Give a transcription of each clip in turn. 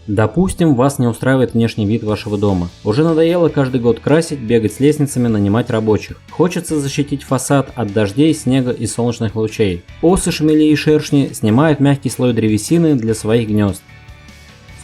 Допустим, вас не устраивает внешний вид вашего дома. Уже надоело каждый год красить, бегать с лестницами, нанимать рабочих. Хочется защитить фасад от дождей, снега и солнечных лучей. Осы, шмели и шершни снимают мягкий слой древесины для своих гнезд.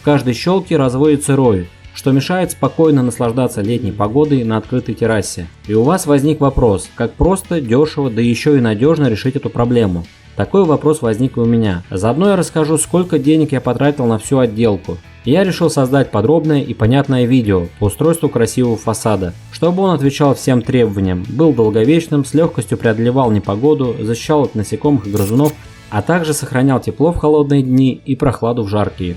В каждой щелке разводится рой, что мешает спокойно наслаждаться летней погодой на открытой террасе. И у вас возник вопрос, как просто, дешево, да еще и надежно решить эту проблему. Такой вопрос возник и у меня. Заодно я расскажу, сколько денег я потратил на всю отделку. Я решил создать подробное и понятное видео по устройству красивого фасада, чтобы он отвечал всем требованиям, был долговечным, с легкостью преодолевал непогоду, защищал от насекомых и грызунов, а также сохранял тепло в холодные дни и прохладу в жаркие.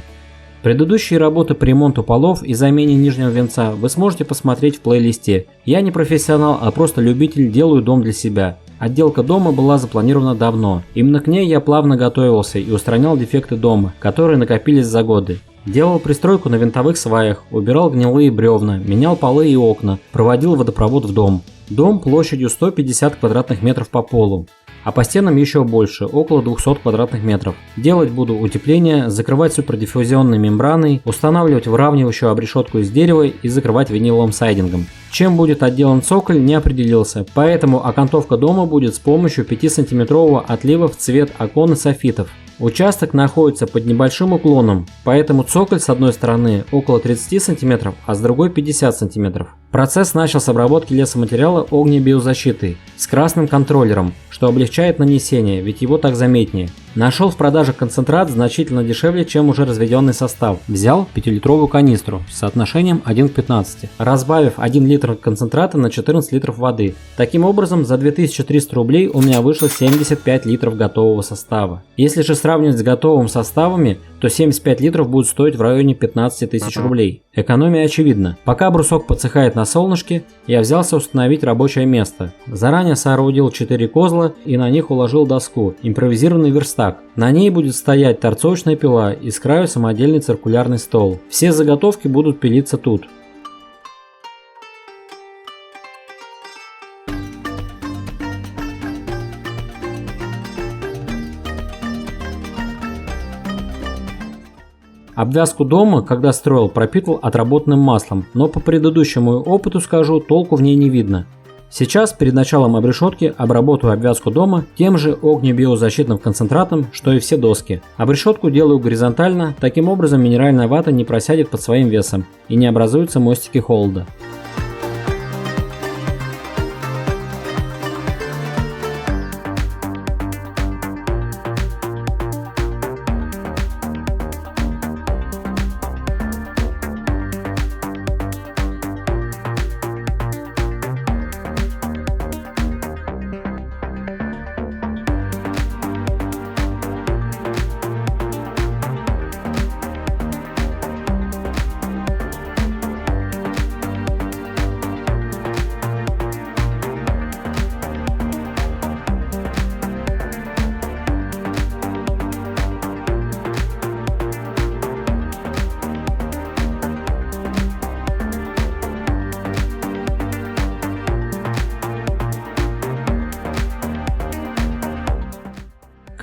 Предыдущие работы по ремонту полов и замене нижнего венца вы сможете посмотреть в плейлисте. Я не профессионал, а просто любитель, делаю дом для себя. Отделка дома была запланирована давно. Именно к ней я плавно готовился и устранял дефекты дома, которые накопились за годы. Делал пристройку на винтовых сваях, убирал гнилые бревна, менял полы и окна, проводил водопровод в дом. Дом площадью 150 квадратных метров по полу, а по стенам еще больше, около 200 квадратных метров. Делать буду утепление, закрывать супердиффузионной мембраной, устанавливать выравнивающую обрешетку из дерева и закрывать виниловым сайдингом. Чем будет отделан цоколь, не определился, поэтому окантовка дома будет с помощью 5-сантиметрового отлива в цвет окон и софитов. Участок находится под небольшим уклоном, поэтому цоколь с одной стороны около 30 см, а с другой 50 см. Процесс начал с обработки лесоматериала огнебиозащитой с красным контроллером, что облегчает нанесение, ведь его так заметнее. Нашел в продаже концентрат значительно дешевле, чем уже разведенный состав. Взял 5-литровую канистру с соотношением 1 к 15, разбавив 1 литр концентрата на 14 литров воды. Таким образом, за 2300 рублей у меня вышло 75 литров готового состава. Если же сравнивать с готовыми составами, то 75 литров будет стоить в районе 15 тысяч рублей. Экономия очевидна. Пока брусок подсыхает на солнышке, я взялся установить рабочее место. Заранее соорудил 4 козла и на них уложил доску, импровизированный верстак. На ней будет стоять торцовочная пила и с краю самодельный циркулярный стол. Все заготовки будут пилиться тут. Обвязку дома, когда строил, пропитывал отработанным маслом, но по предыдущему опыту скажу, толку в ней не видно. Сейчас, перед началом обрешетки, обработаю обвязку дома тем же огнебиозащитным концентратом, что и все доски. Обрешетку делаю горизонтально, таким образом минеральная вата не просядет под своим весом и не образуются мостики холода.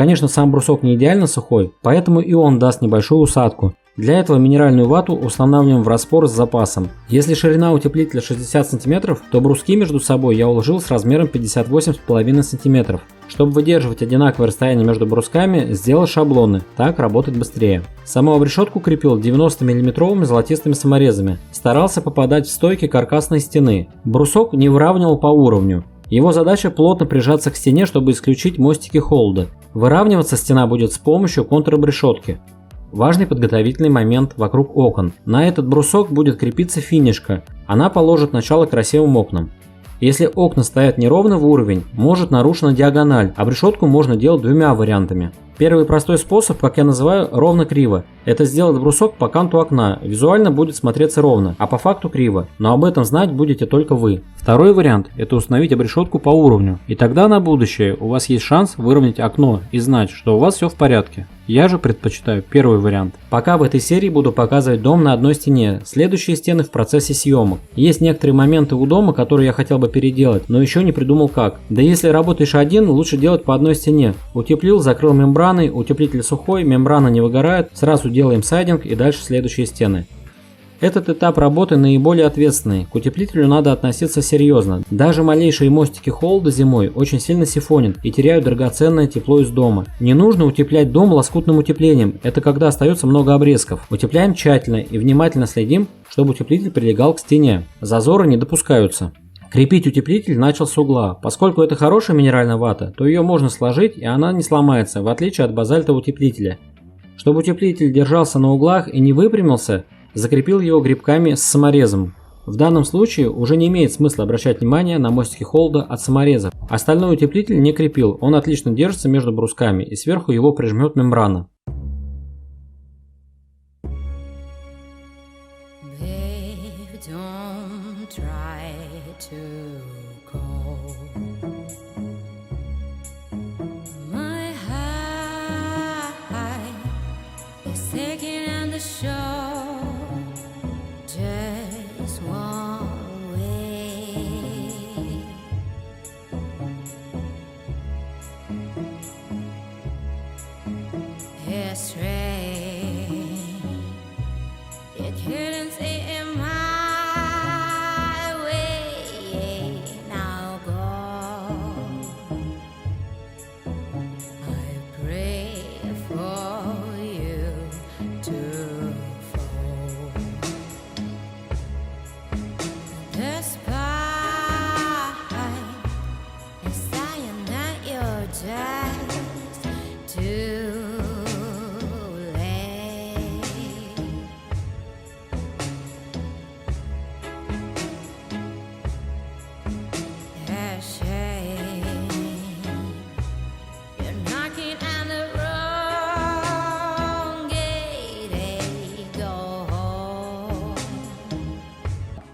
Конечно, сам брусок не идеально сухой, поэтому и он даст небольшую усадку. Для этого минеральную вату устанавливаем в распор с запасом. Если ширина утеплителя 60 см, то бруски между собой я уложил с размером 58,5 см. Чтобы выдерживать одинаковое расстояние между брусками, сделал шаблоны, так работать быстрее. Саму обрешетку крепил 90 мм золотистыми саморезами. Старался попадать в стойки каркасной стены. Брусок не выравнивал по уровню. Его задача плотно прижаться к стене, чтобы исключить мостики холода. Выравниваться стена будет с помощью контробрешетки. Важный подготовительный момент вокруг окон. На этот брусок будет крепиться финишка. Она положит начало красивым окнам. Если окна стоят неровно в уровень, может нарушена диагональ. Обрешетку можно делать двумя вариантами. Первый простой способ, как я называю, ровно-криво. Это сделать брусок по канту окна. Визуально будет смотреться ровно, а по факту криво. Но об этом знать будете только вы. Второй вариант – это установить обрешетку по уровню. И тогда на будущее у вас есть шанс выровнять окно и знать, что у вас все в порядке. Я же предпочитаю первый вариант. Пока в этой серии буду показывать дом на одной стене, следующие стены в процессе съемок. Есть некоторые моменты у дома, которые я хотел бы переделать, но еще не придумал как. Да если работаешь один, лучше делать по одной стене. Утеплил, закрыл мембраной, утеплитель сухой, мембрана не выгорает, сразу делаем сайдинг и дальше следующие стены. Этот этап работы наиболее ответственный, к утеплителю надо относиться серьезно. Даже малейшие мостики холода зимой очень сильно сифонят и теряют драгоценное тепло из дома. Не нужно утеплять дом лоскутным утеплением, это когда остается много обрезков. Утепляем тщательно и внимательно следим, чтобы утеплитель прилегал к стене. Зазоры не допускаются. Крепить утеплитель начал с угла. Поскольку это хорошая минеральная вата, то ее можно сложить и она не сломается, в отличие от базальтового утеплителя. Чтобы утеплитель держался на углах и не выпрямился, закрепил его грибками с саморезом. В данном случае уже не имеет смысла обращать внимание на мостики холода от самореза. Остальной утеплитель не крепил, он отлично держится между брусками и сверху его прижмет мембрана.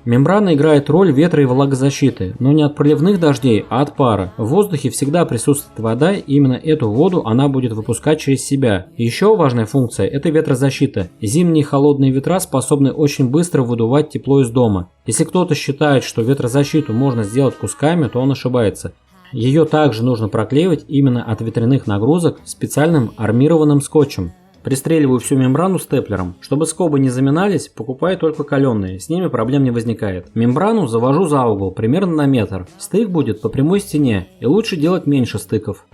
Мембрана играет роль ветра и влагозащиты, но не от проливных дождей, а от пара. В воздухе всегда присутствует вода, и именно эту воду она будет выпускать через себя. Еще важная функция – это ветрозащита. Зимние холодные ветра способны очень быстро выдувать тепло из дома. Если кто-то считает, что ветрозащиту можно сделать кусками, то он ошибается. Ее также нужно проклеивать именно от ветряных нагрузок специальным армированным скотчем. Пристреливаю всю мембрану степлером. Чтобы скобы не заминались, покупаю только каленые, с ними проблем не возникает. Мембрану завожу за угол, примерно на метр. Стык будет по прямой стене, и лучше делать меньше стыков.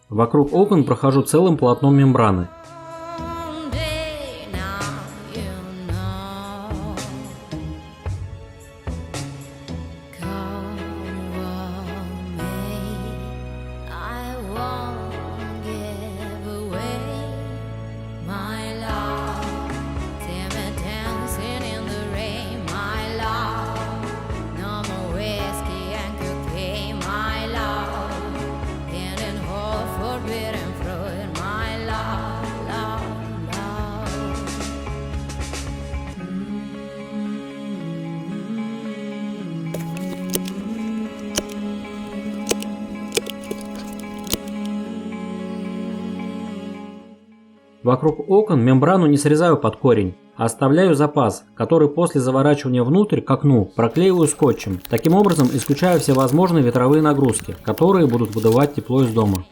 Вокруг окон прохожу целым полотном мембраны. Вокруг окон мембрану не срезаю под корень, а оставляю запас, который после заворачивания внутрь к окну проклеиваю скотчем. Таким образом исключаю все возможные ветровые нагрузки, которые будут выдувать тепло из дома.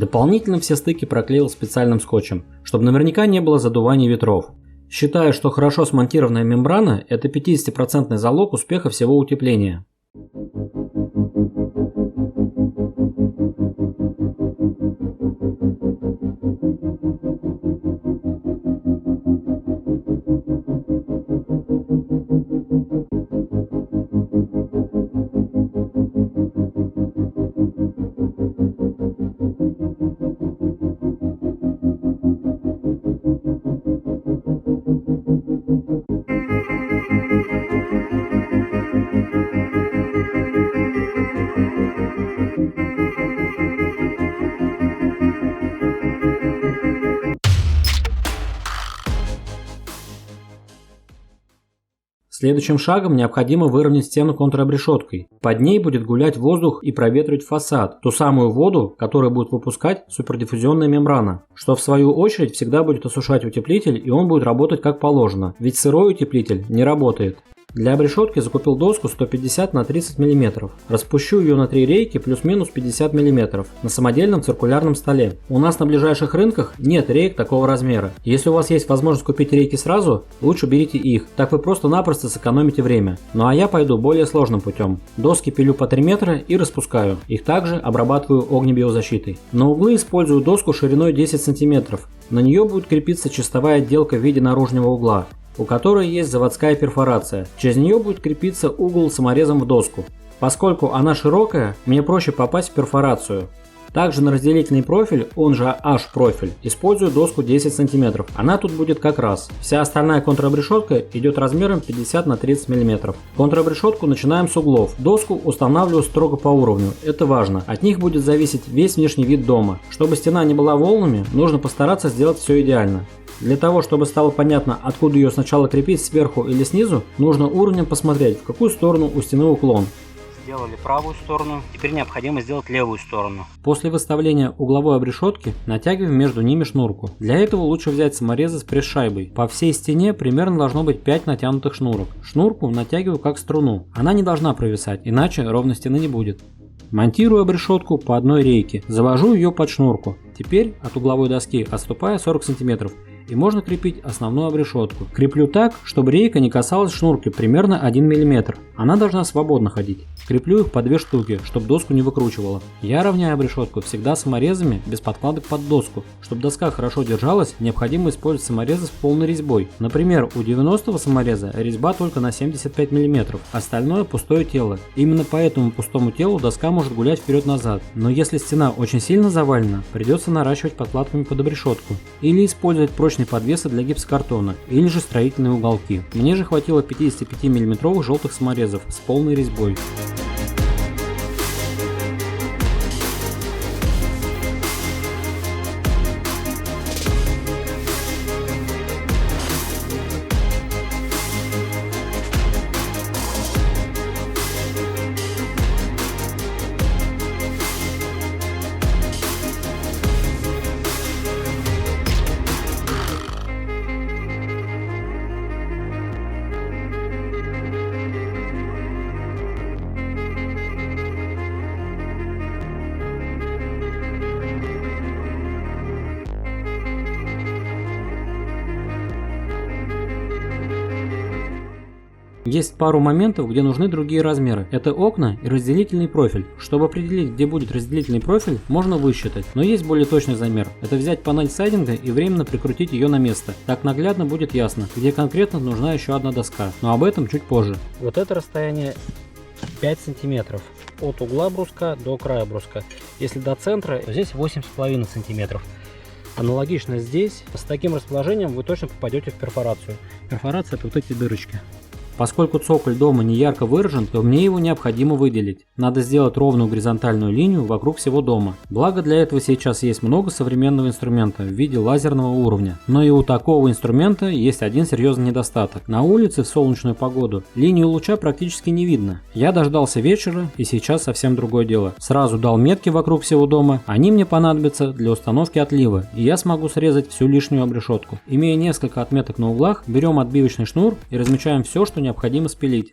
Дополнительно все стыки проклеил специальным скотчем, чтобы наверняка не было задувания ветров. Считаю, что хорошо смонтированная мембрана – это 50% залог успеха всего утепления. Следующим шагом необходимо выровнять стену контробрешеткой. Под ней будет гулять воздух и проветривать фасад, ту самую воду, которую будет выпускать супердиффузионная мембрана, что в свою очередь всегда будет осушать утеплитель, и он будет работать как положено, ведь сырой утеплитель не работает. Для обрешетки закупил доску 150 на 30 мм. Распущу ее на 3 рейки плюс-минус 50 мм на самодельном циркулярном столе. У нас на ближайших рынках нет рейк такого размера. Если у вас есть возможность купить рейки сразу, лучше берите их, так вы просто-напросто сэкономите время. Ну а я пойду более сложным путем. Доски пилю по 3 метра и распускаю. Их также обрабатываю огнебиозащитой. На углы использую доску шириной 10 см. На нее будет крепиться чистовая отделка в виде наружного угла, у которой есть заводская перфорация. Через нее будет крепиться угол саморезом в доску. Поскольку она широкая, мне проще попасть в перфорацию. Также на разделительный профиль, он же H-профиль, использую доску 10 см. Она тут будет как раз. Вся остальная контробрешетка идет размером 50 на 30 мм. Контробрешетку начинаем с углов. Доску устанавливаю строго по уровню, это важно. От них будет зависеть весь внешний вид дома. Чтобы стена не была волнами, нужно постараться сделать все идеально. Для того, чтобы стало понятно, откуда ее сначала крепить, сверху или снизу, нужно уровнем посмотреть, в какую сторону у стены уклон. Сделали правую сторону, теперь необходимо сделать левую сторону. После выставления угловой обрешетки натягиваем между ними шнурку. Для этого лучше взять саморезы с пресс-шайбой. По всей стене примерно должно быть 5 натянутых шнурок. Шнурку натягиваю как струну. Она не должна провисать, иначе ровной стены не будет. Монтирую обрешетку по одной рейке, завожу ее под шнурку. Теперь от угловой доски отступаю 40 см. И можно крепить основную обрешетку. Креплю так, чтобы рейка не касалась шнурки, примерно 1 мм. Она должна свободно ходить. Креплю их по 2 штуки, чтобы доску не выкручивало. Я равняю обрешетку всегда саморезами без подкладок под доску. Чтобы доска хорошо держалась, необходимо использовать саморезы с полной резьбой. Например, у 90-го самореза резьба только на 75 мм, остальное пустое тело. Именно по этому пустому телу доска может гулять вперед-назад. Но если стена очень сильно завалена, придется наращивать подкладками под обрешетку. Или использовать прочные подвесы для гипсокартона, или же строительные уголки. Мне же хватило 55 мм желтых саморезов с полной резьбой. Есть пару моментов, где нужны другие размеры. Это окна и разделительный профиль. Чтобы определить, где будет разделительный профиль, можно высчитать. Но есть более точный замер. Это взять панель сайдинга и временно прикрутить ее на место. Так наглядно будет ясно, где конкретно нужна еще одна доска. Но об этом чуть позже. Вот это расстояние 5 см. От угла бруска до края бруска. Если до центра, то здесь 8,5 см. Аналогично здесь. С таким расположением вы точно попадете в перфорацию. Перфорация — это вот эти дырочки. Поскольку цоколь дома не ярко выражен, то мне его необходимо выделить. Надо сделать ровную горизонтальную линию вокруг всего дома. Благо для этого сейчас есть много современного инструмента в виде лазерного уровня. Но и у такого инструмента есть один серьезный недостаток. На улице в солнечную погоду линию луча практически не видно. Я дождался вечера, и сейчас совсем другое дело. Сразу дал метки вокруг всего дома, они мне понадобятся для установки отлива, и я смогу срезать всю лишнюю обрешетку. Имея несколько отметок на углах, берем отбивочный шнур и размечаем все, что необходимо спилить.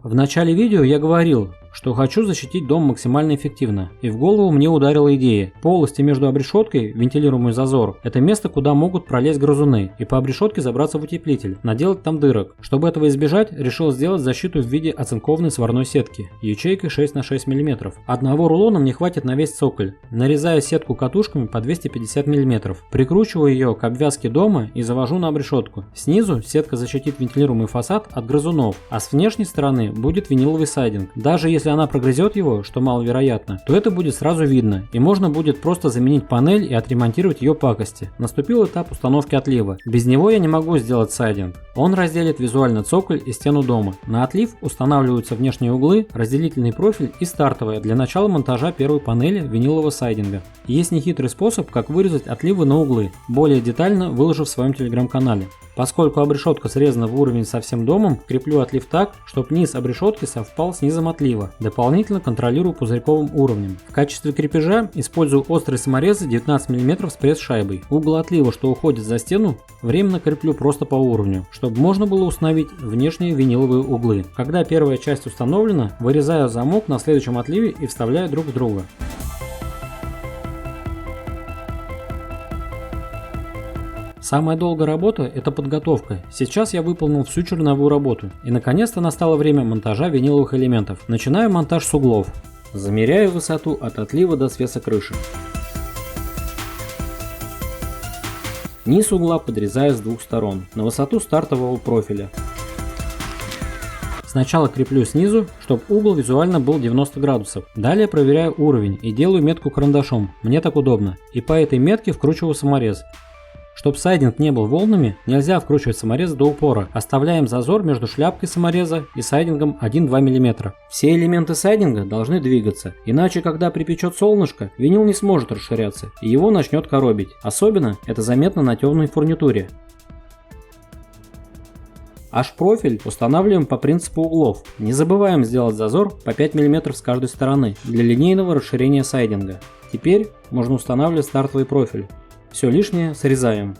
В начале видео я говорил, что хочу защитить дом максимально эффективно. И в голову мне ударила идея. Полости между обрешеткой, вентилируемый зазор, это место, куда могут пролезть грызуны и по обрешетке забраться в утеплитель, наделать там дырок. Чтобы этого избежать, решил сделать защиту в виде оцинкованной сварной сетки, ячейкой 6 на 6 мм. Одного рулона мне хватит на весь цоколь. Нарезаю сетку катушками по 250 мм. Прикручиваю ее к обвязке дома и завожу на обрешетку. Снизу сетка защитит вентилируемый фасад от грызунов, а с внешней стороны будет виниловый сайдинг. Даже если она прогрызет его, что маловероятно, то это будет сразу видно, и можно будет просто заменить панель и отремонтировать ее пакости. Наступил этап установки отлива. Без него я не могу сделать сайдинг. Он разделит визуально цоколь и стену дома. На отлив устанавливаются внешние углы, разделительный профиль и стартовая для начала монтажа первой панели винилового сайдинга. Есть нехитрый способ, как вырезать отливы на углы, более детально выложив в своем телеграм-канале. Поскольку обрешетка срезана в уровень со всем домом, креплю отлив так, чтобы низ обрешетки совпал с низом отлива. Дополнительно контролирую пузырьковым уровнем. В качестве крепежа использую острые саморезы 19 мм с пресс-шайбой. Угол отлива, что уходит за стену, временно креплю просто по уровню, чтобы можно было установить внешние виниловые углы. Когда первая часть установлена, вырезаю замок на следующем отливе и вставляю друг в друга. Самая долгая работа – это подготовка. Сейчас я выполнил всю черновую работу. И наконец-то настало время монтажа виниловых элементов. Начинаю монтаж с углов. Замеряю высоту от отлива до свеса крыши. Низ угла подрезаю с двух сторон, на высоту стартового профиля. Сначала креплю снизу, чтобы угол визуально был 90 градусов. Далее проверяю уровень и делаю метку карандашом. Мне так удобно. И по этой метке вкручиваю саморез. Чтобы сайдинг не был волнами, нельзя вкручивать саморез до упора. Оставляем зазор между шляпкой самореза и сайдингом 1-2 мм. Все элементы сайдинга должны двигаться, иначе когда припечет солнышко, винил не сможет расширяться и его начнет коробить. Особенно это заметно на темной фурнитуре. H-профиль устанавливаем по принципу углов. Не забываем сделать зазор по 5 мм с каждой стороны для линейного расширения сайдинга. Теперь можно устанавливать стартовый профиль. Все лишнее срезаем.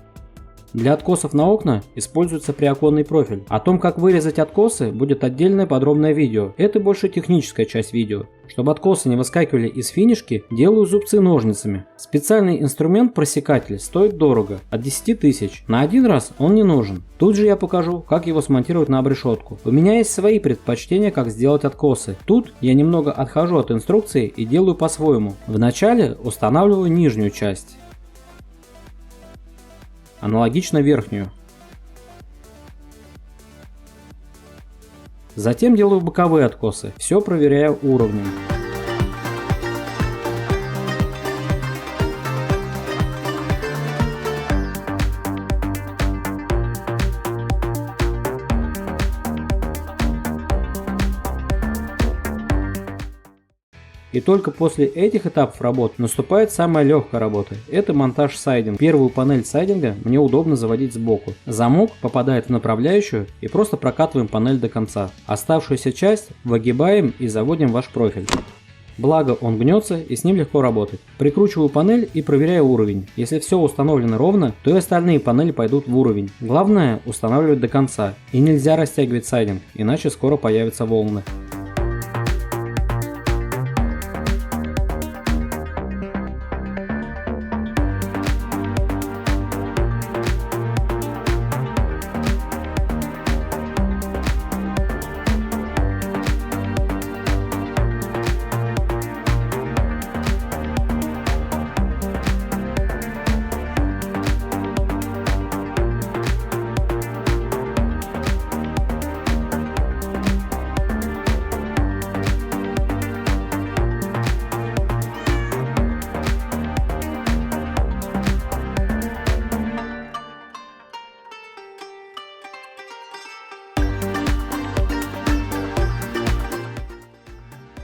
Для откосов на окна используется приоконный профиль. О том, как вырезать откосы, будет отдельное подробное видео. Это больше техническая часть видео. Чтобы откосы не выскакивали из финишки, делаю зубцы ножницами. Специальный инструмент-просекатель стоит дорого, от 10 тысяч. На один раз он не нужен. Тут же я покажу, как его смонтировать на обрешетку. У меня есть свои предпочтения, как сделать откосы. Тут я немного отхожу от инструкции и делаю по-своему. Вначале устанавливаю нижнюю часть. Аналогично верхнюю. Затем делаю боковые откосы. Все проверяю уровнем. И только после этих этапов работы наступает самая легкая работа. Это монтаж сайдинга. Первую панель сайдинга мне удобно заводить сбоку. Замок попадает в направляющую и просто прокатываем панель до конца. Оставшуюся часть выгибаем и заводим ваш профиль. Благо он гнется и с ним легко работать. Прикручиваю панель и проверяю уровень. Если все установлено ровно, то и остальные панели пойдут в уровень. Главное устанавливать до конца. И нельзя растягивать сайдинг, иначе скоро появятся волны.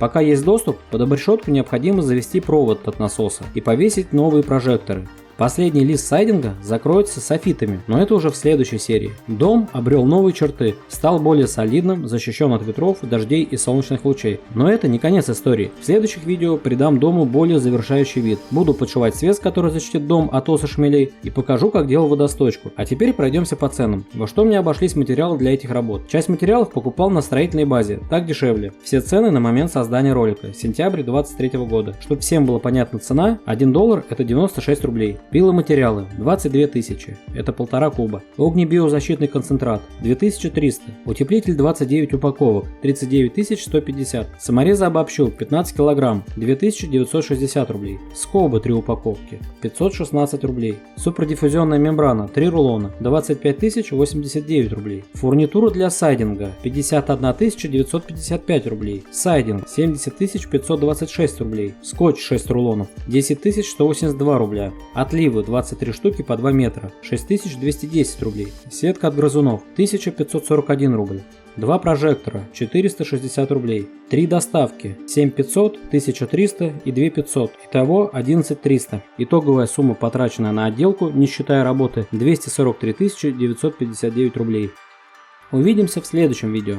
Пока есть доступ, под обрешетку необходимо завести провод от насоса и повесить новые прожекторы. Последний лист сайдинга закроется софитами, но это уже в следующей серии. Дом обрел новые черты, стал более солидным, защищен от ветров, дождей и солнечных лучей. Но это не конец истории. В следующих видео придам дому более завершающий вид. Буду подшивать свес, который защитит дом от ос и шмелей, и покажу, как делал водосточку. А теперь пройдемся по ценам. Во что мне обошлись материалы для этих работ? Часть материалов покупал на строительной базе, так дешевле. Все цены на момент создания ролика, сентябрь 2023 года. Чтобы всем было понятна цена, $1 это 96 рублей. Пиломатериалы 22 тысячи, это 1,5 куба. Огнебиозащитный концентрат 2300. Утеплитель 29 упаковок 39 150. Саморезы обобщу 15 кг 2960 рублей. Скобы 3 упаковки 516 рублей. Супердиффузионная мембрана 3 рулона 25 089 рублей. Фурнитура для сайдинга 51 955 рублей. Сайдинг 70 526 рублей. Скотч 6 рулонов 10 182 рубля. Отливы 23 штуки по 2 метра 6210 рублей. Сетка от грызунов 1541 рубль. 2 прожектора 460 рублей. 3 доставки 7500, 1300 и 2500. Итого 11300. Итоговая сумма, потраченная на отделку, не считая работы, 243 959 рублей. Увидимся в следующем видео.